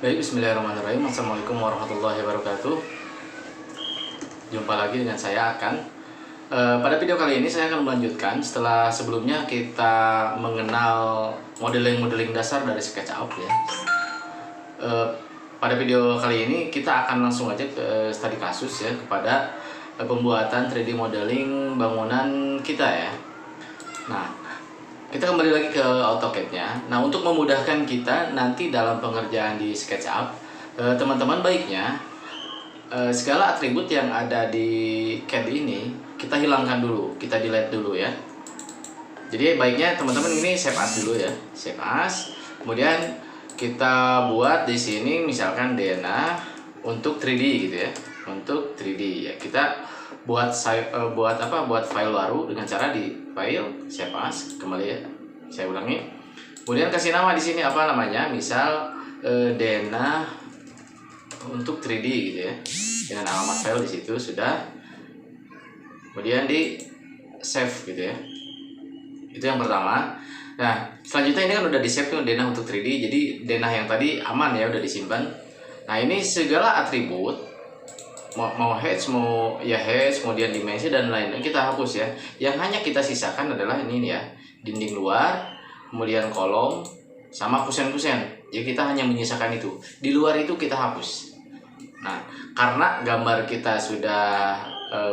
Baik, bismillahirrahmanirrahim. Assalamualaikum warahmatullahi wabarakatuh. Jumpa lagi dengan saya Akan. Pada video kali ini saya akan melanjutkan setelah sebelumnya kita mengenal modeling dasar dari SketchUp ya. Pada video kali ini kita akan langsung aja ke studi kasus ya, kepada pembuatan 3D modeling bangunan kita ya. Nah, kita kembali lagi ke AutoCAD-nya. Nah, untuk memudahkan kita nanti dalam pengerjaan di SketchUp, teman-teman baiknya segala atribut yang ada di CAD ini kita hilangkan dulu, kita delete dulu ya. Jadi baiknya teman-teman ini save as dulu ya, save as. Kemudian kita buat di sini misalkan DNA untuk 3D gitu ya, untuk 3D ya. Kita buat file baru dengan cara di file save as, kembali ya, saya ulangi. Kemudian kasih nama di sini apa namanya, misal DNA untuk 3D gitu ya, dengan alamat file di situ sudah. Kemudian di save gitu ya, itu yang pertama. Nah, selanjutnya ini kan udah di save tuh DNA untuk 3D, jadi DNA yang tadi aman ya, udah disimpan. Nah, ini segala atribut mau hatch, mau ya hatch, kemudian dimensi dan lain-lain kita hapus ya. Yang hanya kita sisakan adalah ini ya, dinding luar, kemudian kolom sama kusen-kusen. Jadi kita hanya menyisakan itu. Di luar itu kita hapus. Nah, karena gambar kita sudah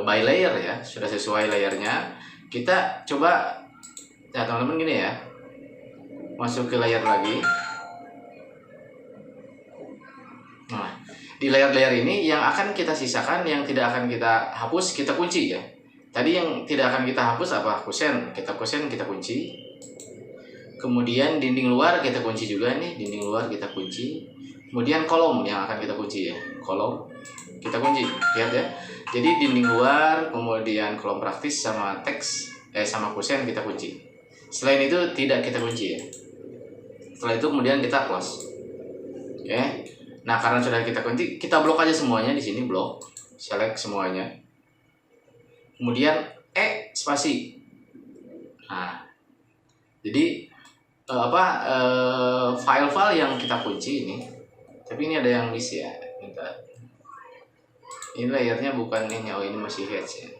by layer ya, sudah sesuai layernya, kita coba ya teman-teman gini ya, masuk ke layer lagi. Nah, di layer-layer ini yang akan kita sisakan, yang tidak akan kita hapus, kita kunci ya. Tadi yang tidak akan kita hapus apa? Kusen, kita kunci. Kemudian dinding luar kita kunci juga nih, dinding luar kita kunci. Kemudian kolom yang akan kita kunci ya, kolom kita kunci, lihat ya. Jadi dinding luar, kemudian kolom praktis sama teks, sama kusen kita kunci. Selain itu tidak kita kunci ya. Setelah itu kemudian kita close. Oke. Nah, karena sudah kita kunci, kita blok aja semuanya di sini, blok, select semuanya. Kemudian spasi. Nah, jadi file-file yang kita kunci ini, tapi ini ada yang miss ya. Ini layernya bukan ini, ini masih hatch ya.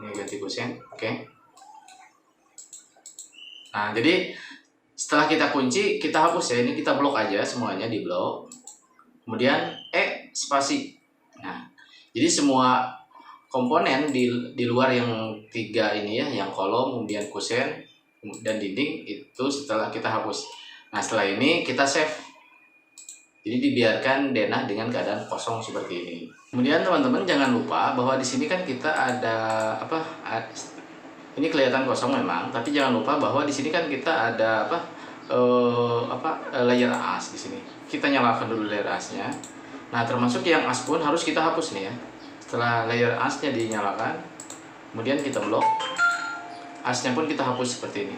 Ini ganti kusen, oke. Nah, jadi setelah kita kunci, kita hapus ya. Ini kita blok aja semuanya, di blok. Kemudian spasi. Nah, jadi semua komponen di luar yang 3 ini ya, yang kolom, kemudian kusen dan dinding, itu setelah kita hapus. Nah, setelah ini kita save. Jadi dibiarkan denah dengan keadaan kosong seperti ini. Kemudian teman-teman jangan lupa bahwa di sini kan kita ada ini kelihatan kosong memang, tapi jangan lupa bahwa di sini kan kita ada layer as di sini. Kita nyalakan dulu layer asnya. Nah, termasuk yang as pun harus kita hapus nih ya. Setelah layer asnya dinyalakan, kemudian kita blok, asnya pun kita hapus seperti ini.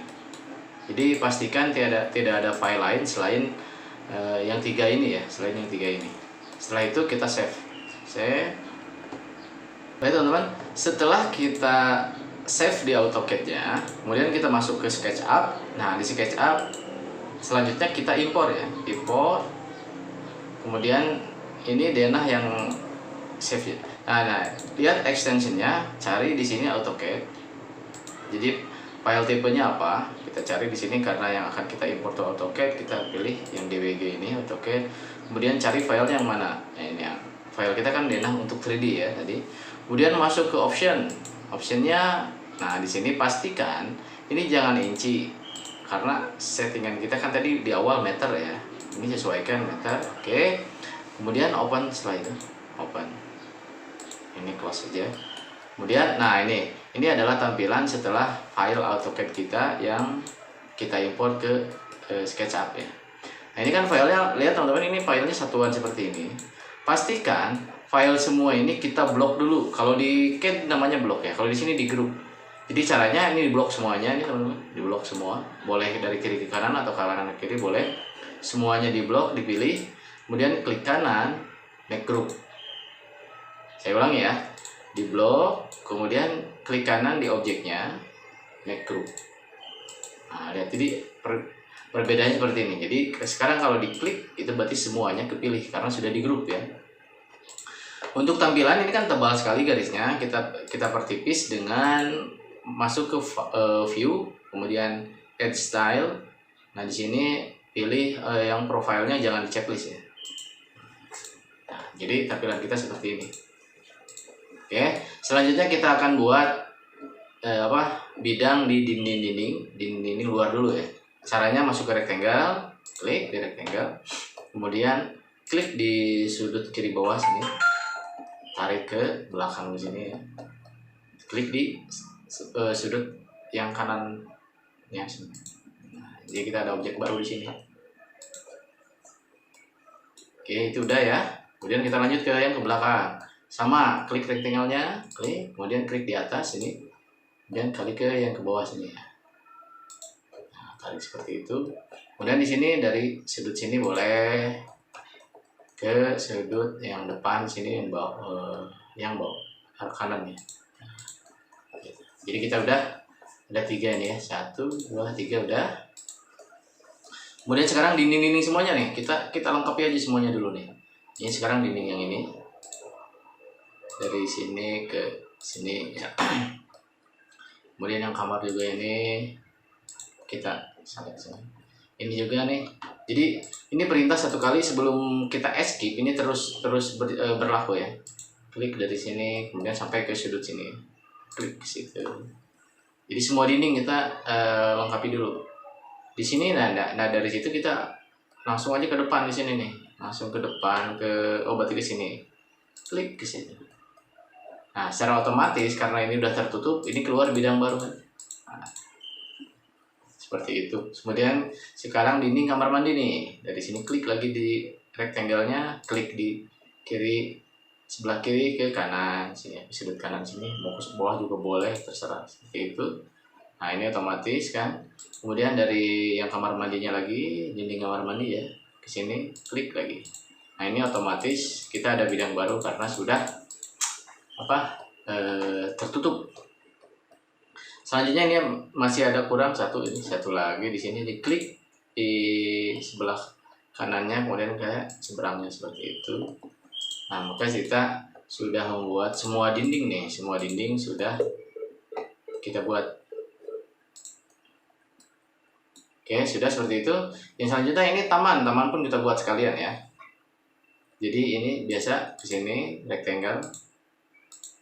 Jadi pastikan tidak ada file lain selain yang 3 ini ya, selain yang 3 ini. Setelah itu kita save. Baik teman-teman, setelah kita save di AutoCAD-nya, kemudian kita masuk ke SketchUp. Nah, di SketchUp selanjutnya kita impor ya, impor. Kemudian ini denah yang save ya. Nah, lihat extensionnya, cari di sini AutoCAD. Jadi file tipenya apa? Kita cari di sini, karena yang akan kita import ke AutoCAD, kita pilih yang DWG ini, AutoCAD. Kemudian cari filenya yang mana? Nah, ini ya. File kita kan denah untuk 3D ya tadi. Kemudian masuk ke optionnya. Nah, di sini pastikan ini jangan inci, karena settingan kita kan tadi di awal meter ya. Ini sesuaikan meter. Oke. Kemudian open, setelah itu open. Ini close aja. Kemudian nah ini adalah tampilan setelah file AutoCAD kita yang kita import ke SketchUp ya. Nah, ini kan filenya, lihat teman-teman, ini filenya satuan seperti ini. Pastikan file semua ini kita blok dulu. Kalau di CAD namanya blok ya, kalau di sini di group. Jadi caranya ini di blok semuanya nih teman-teman, di blok semua. Boleh dari kiri ke kanan atau ke kanan ke kiri boleh. Semuanya di blok, dipilih. Kemudian klik kanan, make group. Saya ulangi ya, di blok, kemudian klik kanan di objeknya, make group. Nah, lihat, jadi Perbedaannya seperti ini. Jadi sekarang kalau diklik itu berarti semuanya kepilih karena sudah di grup ya. Untuk tampilan ini kan tebal sekali garisnya. Kita pertipis dengan masuk ke view, kemudian add style. Nah, di sini pilih yang profilnya jangan di checklist ya. Nah, jadi tampilan kita seperti ini. Oke, selanjutnya kita akan buat bidang di dinding luar dulu ya. Caranya masuk ke rectangle, klik di rectangle, kemudian klik di sudut kiri bawah sini, tarik ke belakang di sini ya. Klik di sudut yang kanannya sini. Nah, jadi kita ada objek baru di sini. Oke, itu udah ya. Kemudian kita lanjut ke yang ke belakang. Sama, klik rectangle-nya, klik, kemudian klik di atas sini, dan klik ke yang ke bawah sini ya. Nah, tarik seperti itu. Kemudian di sini dari sudut sini boleh ke sudut yang depan sini yang bawah kanan ya. Jadi kita udah ada 3 nih ya, 1, 2, 3 udah. Kemudian sekarang dinding-dinding semuanya nih kita lengkapi aja semuanya dulu nih. Ini sekarang dinding yang ini dari sini ke sini ya. Kemudian yang kamar juga ini kita select sini. Ini juga nih. Jadi ini perintah satu kali sebelum kita escape ini terus berlaku ya. Klik dari sini kemudian sampai ke sudut sini. Klik ke situ. Jadi semua dinding kita lengkapi dulu. Di sini nah dari situ kita langsung aja ke depan di sini nih. Langsung ke depan berarti ke sini. Klik ke sini. Nah, secara otomatis karena ini udah tertutup, ini keluar bidang baru kan. Nah, seperti itu. Kemudian sekarang dinding kamar mandi nih. Dari sini klik lagi di rectangle-nya, klik di kiri sebelah kiri ke kanan sini, sudut kanan sini, mau ke bawah juga boleh, terserah seperti itu. Nah, ini otomatis kan. Kemudian dari yang kamar mandinya lagi, dinding kamar mandi ya, ke sini klik lagi. Nah, ini otomatis kita ada bidang baru karena sudah tertutup. Selanjutnya ini masih ada kurang satu lagi di sini, diklik di sebelah kanannya kemudian ke seberangnya seperti itu. Nah, maka kita sudah membuat semua dinding nih, semua dinding sudah kita buat. Oke, sudah seperti itu. Yang selanjutnya ini taman pun kita buat sekalian ya. Jadi ini biasa ke sini rectangle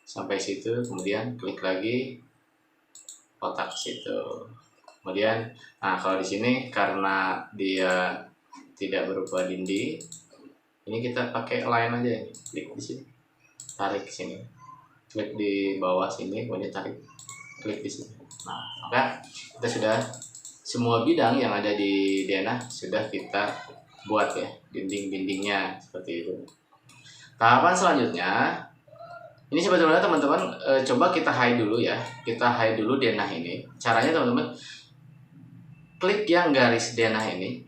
sampai situ, kemudian klik lagi kotak situ. Kemudian, nah kalau di sini karena dia tidak berupa dinding, ini kita pakai line aja ya. Klik di sini, tarik ke sini, klik di bawah sini, kemudian tarik, klik di sini. Nah, maka kita sudah semua bidang yang ada di denah sudah kita buat ya, dinding-dindingnya seperti itu. Tahapan selanjutnya, ini sebetulnya teman-teman coba kita hide dulu ya. Kita hide dulu denah ini. Caranya teman-teman klik yang garis denah ini.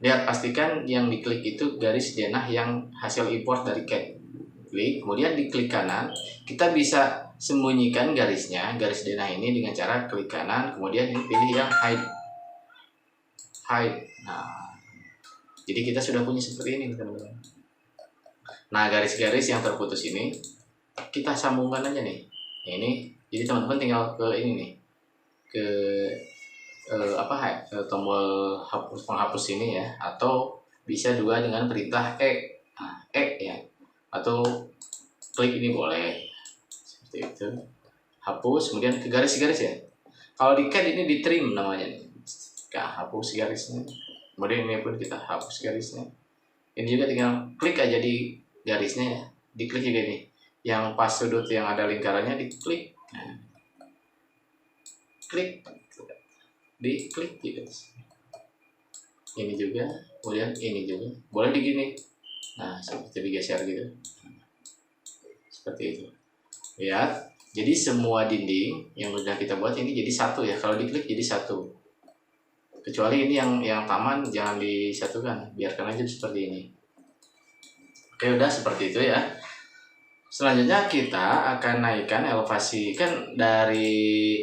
Lihat, pastikan yang diklik itu garis denah yang hasil import dari CAD. Klik, kemudian diklik kanan. Kita bisa sembunyikan garisnya, garis denah ini dengan cara klik kanan, kemudian pilih yang hide. Nah, jadi kita sudah punya seperti ini teman-teman. Nah, garis-garis yang terputus ini kita sambungkan aja nih. Ini jadi teman-teman tinggal ke ini nih, ke tombol penghapus ini ya, atau bisa juga dengan perintah ya, atau klik ini boleh seperti itu, hapus kemudian ke garis-garis ya. Kalau di CAD ini di trim namanya nih. Hapus garisnya, kemudian ini pun kita hapus garisnya. Ini juga tinggal klik aja di garisnya ya, diklik juga nih yang pas sudut yang ada lingkarannya, diklik, nah, klik, diklik gitu. Ini juga, kemudian ini juga boleh digini. Nah, seperti digeser gitu, seperti itu. Lihat, jadi semua dinding yang sudah kita buat ini jadi satu ya. Kalau diklik jadi satu. Kecuali ini yang taman jangan disatukan, biarkan aja seperti ini. Oke, udah seperti itu ya. Selanjutnya kita akan naikkan elevasi, kan dari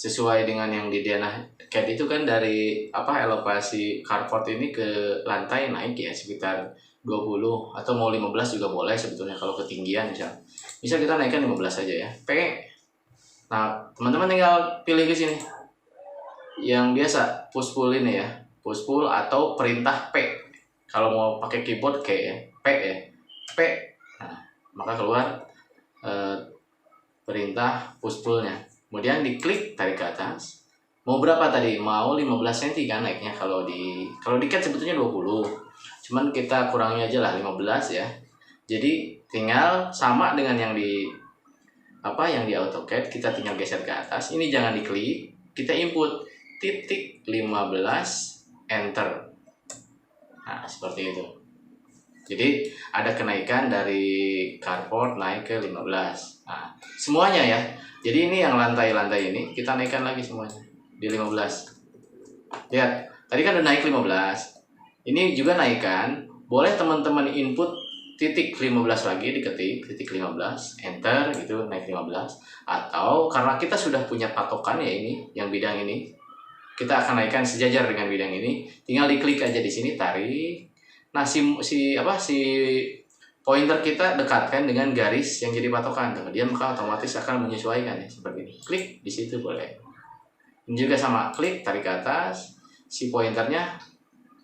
sesuai dengan yang di Dana CAD itu kan dari elevasi carport ini ke lantai naik ya sekitar 20 atau mau 15 juga boleh sebetulnya kalau ketinggian bisa kita naikkan 15 saja ya P. Nah teman-teman tinggal pilih ke sini yang biasa push pull ini ya, push pull atau perintah P. Kalau mau pakai keyboard kayak ya, P ya, P. Nah, maka keluar perintah push pullnya. Kemudian diklik tarik ke atas. Mau berapa tadi? Mau 15 cm kan naiknya kalau di CAD sebetulnya 20. Cuman kita kurangi aja lah 15 ya. Jadi tinggal sama dengan yang di AutoCAD, kita tinggal geser ke atas. Ini jangan diklik, kita input titik 15 enter. Nah, seperti itu. Jadi ada kenaikan dari carport naik ke 15. Nah, semuanya ya. Jadi ini yang lantai-lantai ini kita naikkan lagi semuanya di 15. Lihat, tadi kan udah naik 15. Ini juga naikkan. Boleh teman-teman input titik 15 lagi, diketik titik 15 enter gitu, naik 15. Atau karena kita sudah punya patokan ya ini, yang bidang ini, kita akan naikkan sejajar dengan bidang ini. Tinggal diklik aja di sini, tarik. Nah, si pointer kita dekatkan dengan garis yang jadi patokan, kemudian maka otomatis akan menyesuaikan ya seperti ini. Klik di situ boleh. Ini juga sama, klik tarik ke atas si pointernya.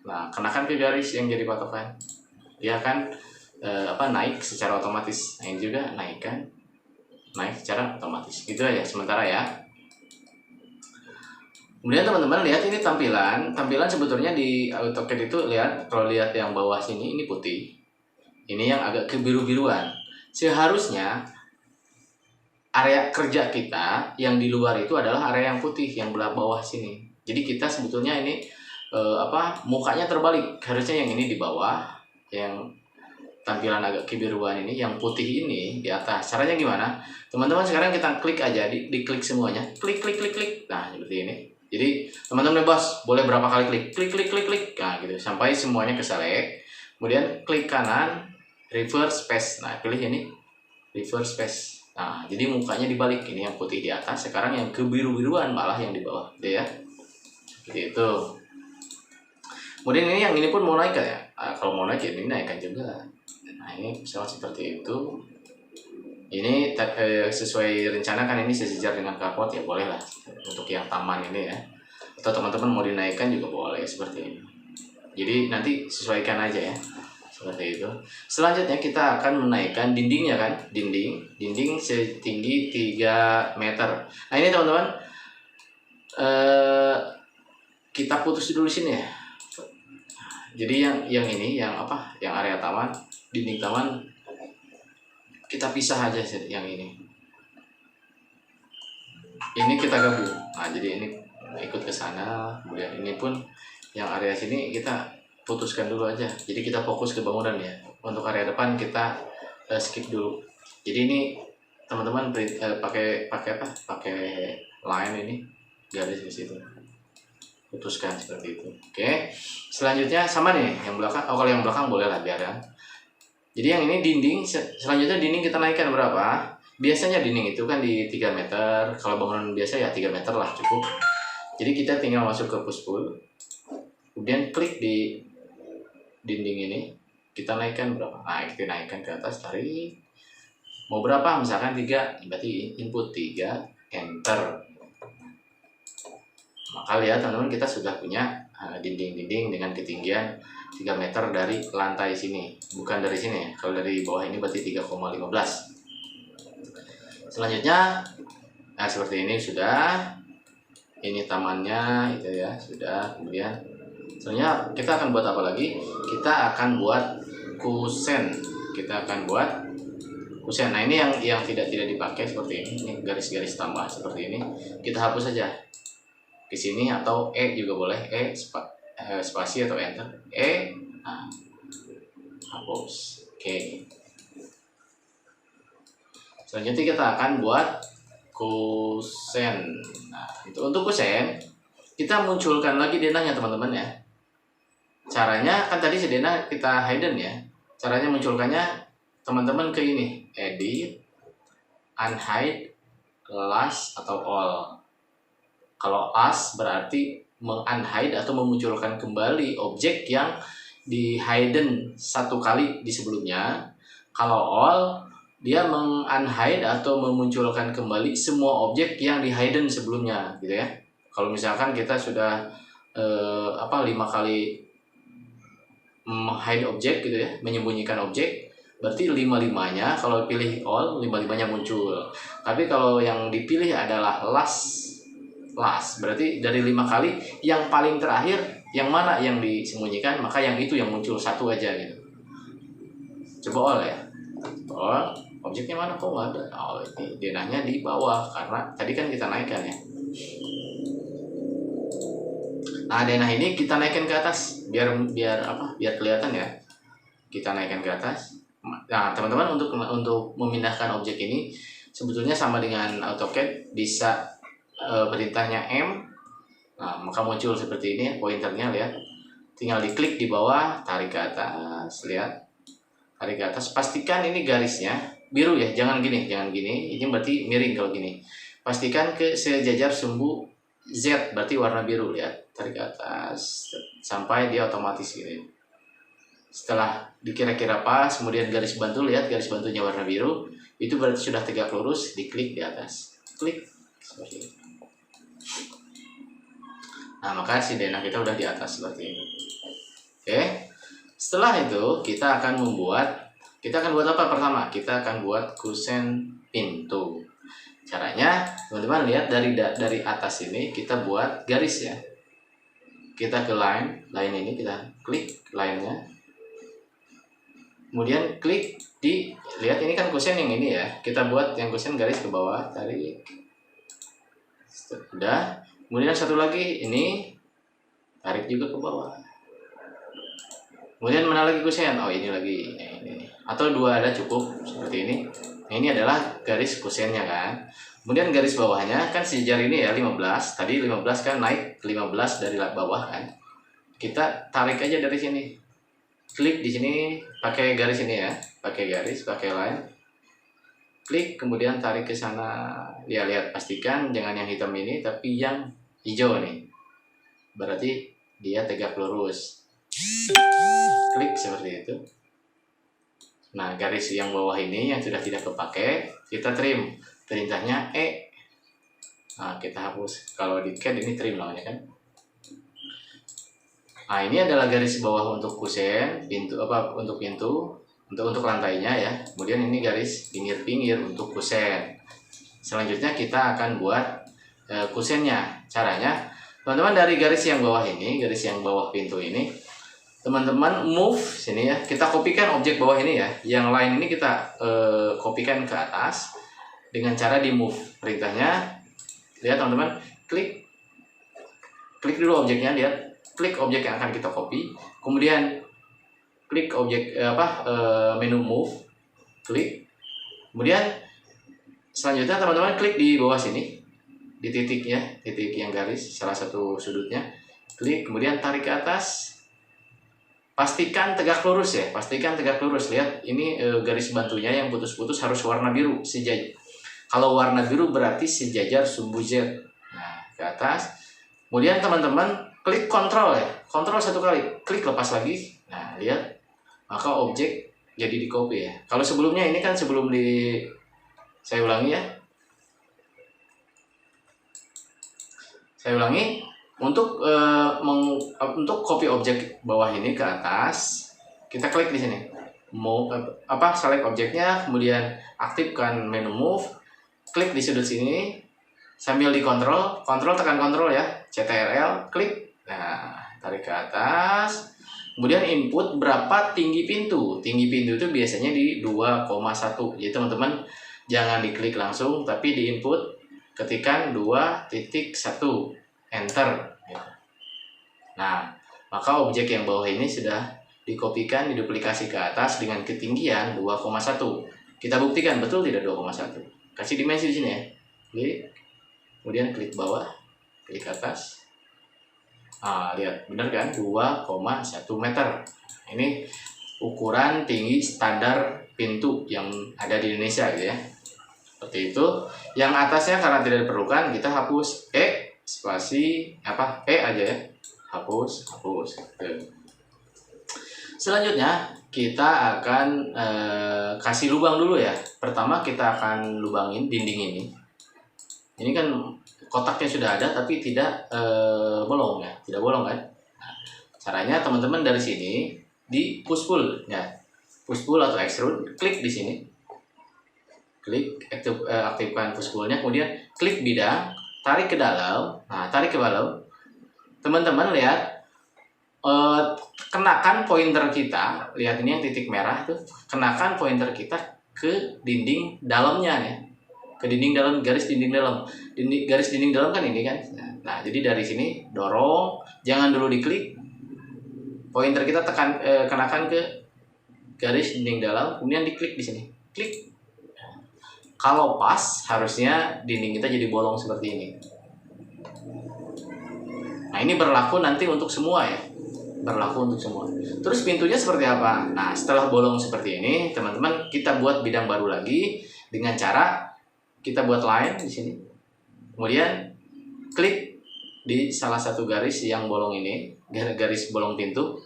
Nah, kenakan ke garis yang jadi patokan. Dia akan naik secara otomatis. Nah, ini juga naik secara otomatis. Gitu aja sementara ya. Kemudian teman-teman lihat ini tampilan sebetulnya di AutoCAD itu kalau lihat yang bawah sini ini putih. Ini yang agak kebiru-biruan. Seharusnya area kerja kita yang di luar itu adalah area yang putih yang belah bawah sini. Jadi kita sebetulnya ini mukanya terbalik. Harusnya yang ini di bawah, yang tampilan agak kebiruan ini, yang putih ini di atas. Caranya gimana? Teman-teman sekarang kita klik aja, diklik semuanya. Klik. Nah, seperti ini. Jadi teman-teman bebas boleh berapa kali klik. Nah, gitu sampai semuanya keselect. Kemudian klik kanan, reverse space. Nah, pilih ini reverse space. Nah, jadi mukanya dibalik. Ini yang putih di atas, sekarang yang kebiru-biruan malah yang di bawah, gitu ya. Seperti itu. Kemudian ini pun mau naik ya. Nah, kalau mau naik ya ini naikkan juga. Nah, ini misalnya seperti itu. Ini sesuai rencana kan, ini sejajar dengan carport ya, boleh lah untuk yang taman ini ya. Atau teman-teman mau dinaikkan juga boleh seperti ini. Jadi nanti sesuaikan aja ya. Seperti itu. Selanjutnya kita akan menaikkan dindingnya kan, dinding setinggi 3 meter. Nah, ini teman-teman kita putus dulu sini ya. Jadi yang ini yang area taman, dinding taman kita pisah aja yang ini. Ini kita gabung. Nah, jadi ini ikut ke sana. Kemudian ini pun yang area sini kita putuskan dulu aja. Jadi kita fokus ke bangunan ya. Untuk area depan kita skip dulu. Jadi ini teman-teman pakai line ini, garis di situ. Putuskan seperti itu. Oke. Selanjutnya sama nih yang belakang. Kalau yang belakang boleh lah biarkan. Jadi yang ini dinding, selanjutnya dinding kita naikkan berapa? Biasanya dinding itu kan di 3 meter. Kalau bangunan biasa ya 3 meter lah cukup. Jadi kita tinggal masuk ke push pull. Kemudian klik di dinding ini. Kita naikkan berapa? Nah, kita naikkan ke atas, tarik. Mau berapa? Misalkan 3, berarti input 3, enter. Maka lihat teman-teman, kita sudah punya dinding-dinding dengan ketinggian 3 meter dari lantai sini, bukan dari sini ya. Kalau dari bawah ini berarti 3,15. Selanjutnya, nah seperti ini sudah. Ini tamannya itu ya, sudah. Kemudian selanjutnya kita akan buat apa lagi? Kita akan buat kusen. Nah, ini yang tidak dipakai seperti ini. Ini garis-garis tambah seperti ini. Kita hapus saja. Ke sini atau juga boleh, spasi atau enter, nah, hapus. Oke. Selanjutnya kita akan buat kusen. Nah, itu untuk kusen kita munculkan lagi denahnya teman-teman ya. Caranya kan tadi si denah kita hidden ya. Caranya munculkannya teman-teman ke ini, edit, unhide, last atau all. Kalau as berarti meng-unhide atau memunculkan kembali objek yang di hidden satu kali di sebelumnya. Kalau all, dia meng-unhide atau memunculkan kembali semua objek yang di hidden sebelumnya, gitu ya. Kalau misalkan kita sudah 5 kali hide objek gitu ya, menyembunyikan objek, berarti 5-5-nya kalau pilih all, 5-5-nya muncul. Tapi kalau yang dipilih adalah last, berarti dari 5 kali yang paling terakhir yang mana yang disembunyikan, maka yang itu yang muncul satu aja gitu. Coba all ya. All, objeknya mana kok nggak ada? Oh, ini denahnya di bawah karena tadi kan kita naikkan ya. Nah, denah ini kita naikkan ke atas biar kelihatan ya. Kita naikkan ke atas. Nah, teman-teman, untuk memindahkan objek ini sebetulnya sama dengan AutoCAD, bisa perintahnya M. Nah, maka muncul seperti ini pointernya, lihat. Tinggal diklik di bawah, tarik ke atas, lihat. Tarik ke atas, pastikan ini garisnya biru ya, jangan gini. Ini berarti miring kalau gini. Pastikan ke sejajar sumbu Z, berarti warna biru, lihat. Tarik ke atas sampai dia otomatis gini. Setelah dikira-kira pas, kemudian garis bantu, lihat garis bantunya warna biru, itu berarti sudah tegak lurus, diklik di atas. Klik seperti ini. Nah, maka si denah kita udah di atas seperti ini. Oke. Setelah itu kita akan buat apa pertama? Kita akan buat kusen pintu. Caranya, teman-teman lihat dari atas ini kita buat garis ya. Kita ke line ini, kita klik line-nya. Kemudian klik lihat ini kan kusen yang ini ya. Kita buat yang kusen garis ke bawah, tarik. Sudah. Kemudian satu lagi ini tarik juga ke bawah. Kemudian mana lagi kusen? Oh, ini lagi. Ini. Atau dua ada cukup seperti ini. Nah, ini adalah garis kusennya kan. Kemudian garis bawahnya kan sejajar ini ya 15. Tadi 15 kan naik 15 dari bawah kan. Kita tarik aja dari sini. Klik di sini pakai garis ini ya. Pakai line. Klik kemudian tarik ke sana. Ya, lihat, pastikan jangan yang hitam ini tapi yang hijau nih. Berarti dia tegak lurus. Klik seperti itu. Nah, garis yang bawah ini yang sudah tidak kepakai, kita trim. Perintahnya E. Nah, kita hapus. Kalau di CAD ini trim namanya kan. Nah, ini adalah garis bawah untuk kusen, untuk pintu, untuk lantainya ya. Kemudian ini garis pinggir-pinggir untuk kusen. Selanjutnya kita akan buat kusennya. Caranya, teman-teman, dari garis yang bawah ini, garis yang bawah pintu ini, teman-teman move sini ya. Kita kopikan objek bawah ini ya. Yang lain ini kita kopikan ke atas dengan cara di move. Perintahnya, lihat teman-teman, klik dulu objeknya, lihat. Klik objek yang akan kita copy, kemudian klik objek menu move, klik. Kemudian selanjutnya teman-teman klik di bawah sini, di titiknya, titik yang garis salah satu sudutnya, klik, kemudian tarik ke atas. Pastikan tegak lurus ya, lihat ini garis bantunya yang putus-putus harus warna biru sejajar. Kalau warna biru berarti sejajar sumbu Z. Nah, ke atas. Kemudian teman-teman klik kontrol ya, kontrol satu kali, klik lepas lagi. Nah, lihat, maka objek jadi di copy ya. Kalau sebelumnya ini kan saya ulangi ya. Saya ulangi, untuk copy objek bawah ini ke atas, kita klik di sini. Select objeknya, kemudian aktifkan menu move, klik di sudut sini sambil dikontrol, tekan kontrol ya, CTRL, klik. Nah, tarik ke atas. Kemudian input berapa tinggi pintu. Tinggi pintu itu biasanya di 2,1. Jadi teman-teman jangan diklik langsung, tapi di input ketikkan 2.1, enter. Nah, maka objek yang bawah ini sudah dikopikan, diduplikasi ke atas dengan ketinggian 2,1. Kita buktikan betul tidak 2,1. Kasih dimensi di sini ya. Klik. Kemudian klik bawah, klik atas. Nah, lihat, benar kan? 2,1 meter. Ini ukuran tinggi standar pintu yang ada di Indonesia gitu ya. Seperti itu. Yang atasnya karena tidak diperlukan, kita hapus. spasi apa aja ya, hapus. Selanjutnya kita akan kasih lubang dulu ya. Pertama kita akan lubangin dinding ini kan kotaknya sudah ada tapi tidak bolong ya, tidak bolong kan. Nah, caranya teman-teman dari sini di push pull ya, push pull atau extrude, klik di sini, klik aktifkan push pullnya, kemudian klik bidang, tarik ke dalam. Nah, tarik ke dalam, teman-teman lihat, kenakan pointer kita, lihat ini yang titik merah tuh, kenakan pointer kita ke dinding dalamnya ya, ke dinding dalam, garis dinding dalam. Garis dinding dalam kan ini kan. Nah, jadi dari sini dorong, jangan dulu diklik, pointer kita kenakan ke garis dinding dalam, kemudian diklik di sini, klik. Kalau pas, harusnya dinding kita jadi bolong seperti ini. Nah, ini berlaku nanti untuk semua ya, berlaku untuk semua. Terus pintunya seperti apa? Nah, setelah bolong seperti ini, teman-teman, kita buat bidang baru lagi dengan cara kita buat line di sini. Kemudian klik di salah satu garis yang bolong ini, garis bolong pintu.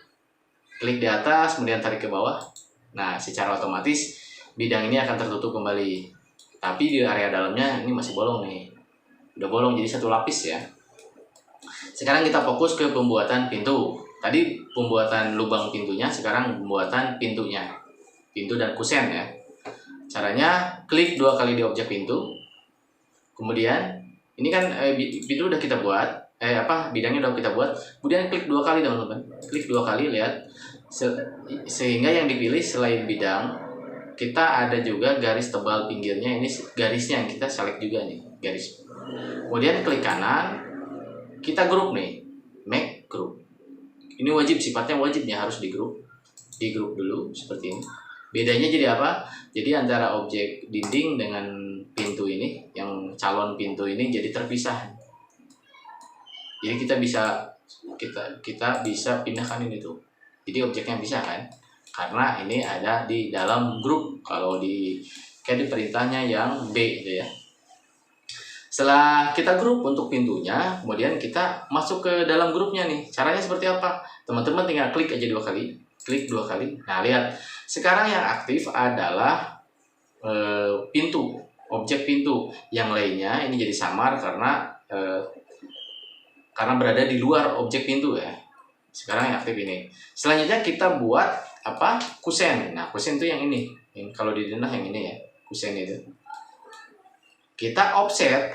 Klik di atas, kemudian tarik ke bawah. Nah, secara otomatis bidang ini akan tertutup kembali. Tapi di area dalamnya ini masih bolong nih. Udah bolong jadi satu lapis ya. Sekarang kita fokus ke pembuatan pintu. Tadi pembuatan lubang pintunya, sekarang pembuatan pintunya. Pintu dan kusen ya. Caranya klik 2 kali di objek pintu. Kemudian ini kan pintu udah kita buat, bidangnya udah kita buat. Kemudian klik 2 kali teman-teman. Klik 2 kali, lihat. Sehingga yang dipilih selain bidang, kita ada juga garis tebal pinggirnya. Ini garisnya yang kita select juga nih, garis. Kemudian klik kanan, kita grup nih, make group. Ini wajib, sifatnya wajibnya harus di grup dulu seperti ini. Bedanya jadi apa? Jadi antara objek dinding dengan pintu ini, yang calon pintu ini jadi terpisah. Jadi kita bisa pindahkan ini tuh. Jadi objeknya bisa kan? Karena ini ada di dalam grup. Kalau kayak di perintahnya yang B gitu ya. Setelah kita grup untuk pintunya, kemudian kita masuk ke dalam grupnya nih. Caranya seperti apa? Teman-teman tinggal klik aja 2 kali. Klik 2 kali. Nah, lihat. Sekarang yang aktif adalah pintu, objek pintu. Yang lainnya ini jadi samar karena berada di luar objek pintu ya. Sekarang yang aktif ini. Selanjutnya kita buat kusen. Nah, kusen itu yang ini. Kalau di denah yang ini ya, kusen itu. Kita offset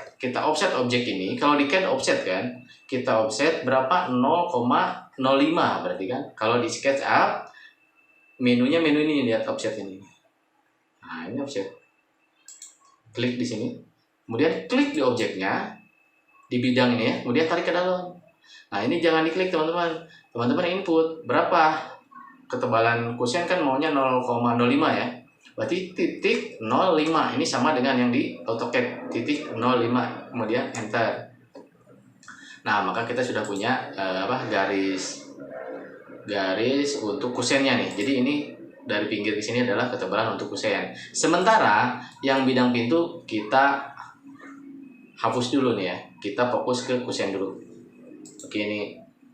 objek ini. Kalau di CAD offset kan, kita offset berapa? 0,05 berarti kan. Kalau di SketchUp, menu ini, lihat offset ini. Nah, ini offset. Klik di sini. Kemudian klik di objeknya, di bidang ini ya. Kemudian tarik ke dalam. Nah, ini jangan diklik teman-teman. Teman-teman input berapa? Ketebalan kusen kan maunya 0,05 ya. Berarti titik 05. Ini sama dengan yang di AutoCAD, titik 05. Kemudian enter. Nah, maka kita sudah punya garis untuk kusennya nih. Jadi ini dari pinggir ke sini adalah ketebalan untuk kusen. Sementara yang bidang pintu kita hapus dulu nih ya. Kita fokus ke kusen dulu. Oke, ini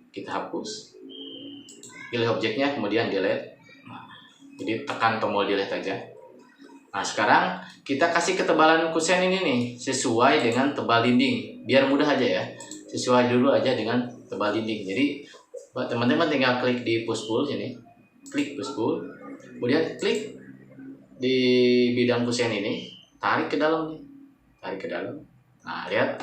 kita hapus. Pilih objeknya, kemudian delete. Jadi tekan tombol delete aja. Nah, sekarang kita kasih ketebalan kusen ini nih sesuai dengan tebal dinding. Biar mudah aja ya. Sesuai dulu aja dengan tebal dinding. Jadi teman-teman tinggal klik di push pull sini. Klik push pull. Kemudian klik di bidang kusen ini, tarik ke dalam nih. Tarik ke dalam. Nah, lihat.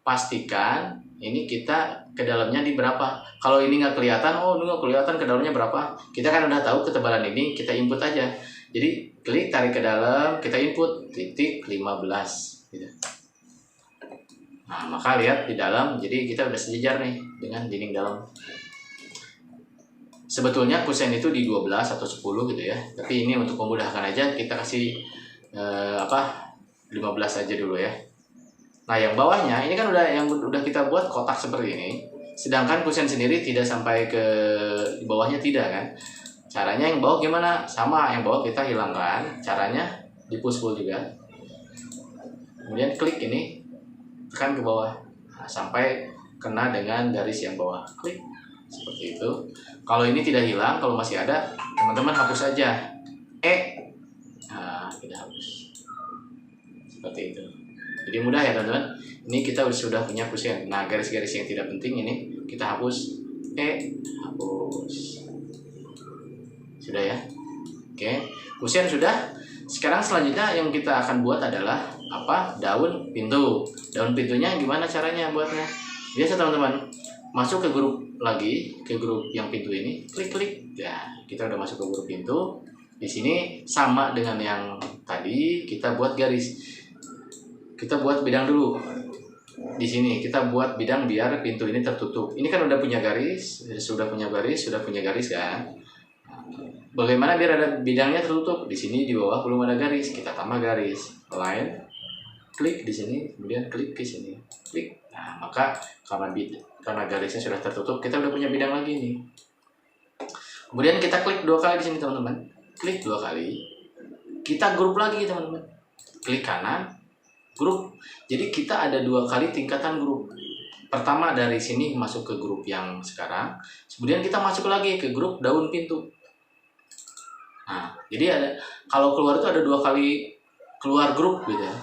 Pastikan ini kita ke dalamnya di berapa. Kalau ini nggak kelihatan, nggak kelihatan ke dalamnya berapa. Kita kan udah tahu ketebalan ini, kita input aja. Jadi klik tarik ke dalam, kita input titik 15 gitu. Nah, maka lihat di dalam, jadi kita udah sejajar nih dengan dinding dalam. Sebetulnya kusen itu di 12 atau 10 gitu ya. Tapi ini untuk memudahkan aja kita kasih 15 aja dulu ya. Nah, yang bawahnya ini kan udah kita buat kotak seperti ini. Sedangkan kusen sendiri tidak sampai ke bawahnya, tidak kan. Caranya yang bawah gimana? Sama, yang bawah kita hilangkan. Caranya di push pull juga. Kemudian klik ini, tekan ke bawah. Nah, sampai kena dengan garis yang bawah. Klik seperti itu. Kalau ini tidak hilang, kalau masih ada, teman-teman hapus aja. Nah, kita hapus seperti itu. Jadi mudah ya teman-teman. Ini kita sudah punya kusen. Nah, garis-garis yang tidak penting ini kita hapus. Hapus. Sudah ya. Oke, kusen sudah. Sekarang selanjutnya yang kita akan buat adalah apa? Daun pintu. Daun pintunya gimana caranya buatnya? Biasa teman-teman, masuk ke grup lagi, ke grup yang pintu ini, klik. Ya, kita udah masuk ke grup pintu. Di sini sama dengan yang tadi, kita buat garis. Kita buat bidang dulu. Di sini kita buat bidang biar pintu ini tertutup. Ini kan udah punya garis, sudah punya garis kan? Bagaimana biar ada bidangnya tertutup? Di sini di bawah belum ada garis, kita tambah garis. Line, klik di sini, kemudian klik ke sini, klik. Nah, maka karena garisnya sudah tertutup, kita udah punya bidang lagi nih. Kemudian kita klik 2 kali di sini teman-teman, klik 2 kali. Kita grup lagi teman-teman, klik kanan, grup. Jadi kita ada 2 kali tingkatan grup. Pertama dari sini masuk ke grup yang sekarang, kemudian kita masuk lagi ke grup daun pintu. Nah, jadi kalau keluar itu ada 2 kali keluar grup gitu ya.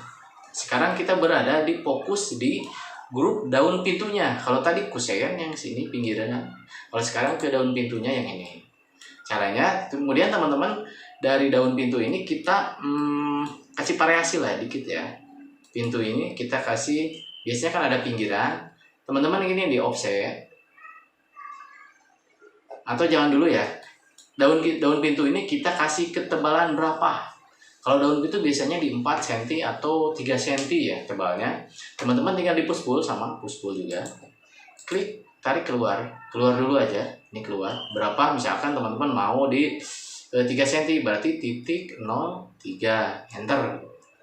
Sekarang kita berada di fokus di grup daun pintunya. Kalau tadi kusen yang sini pinggirannya, kalau sekarang ke daun pintunya yang ini. Caranya, kemudian teman-teman dari daun pintu ini kita kasih variasi lah dikit ya. Pintu ini kita kasih, biasanya kan ada pinggiran. Teman-teman ini di offset. Atau jangan dulu ya. Daun pintu ini kita kasih ketebalan berapa? Kalau daun pintu biasanya di 4 cm atau 3 cm ya tebalnya. Teman-teman tinggal di push pull, sama push pull juga. Klik, tarik keluar dulu aja. Ini keluar. Berapa? Misalkan teman-teman mau di 3 cm, berarti titik 0,3, enter.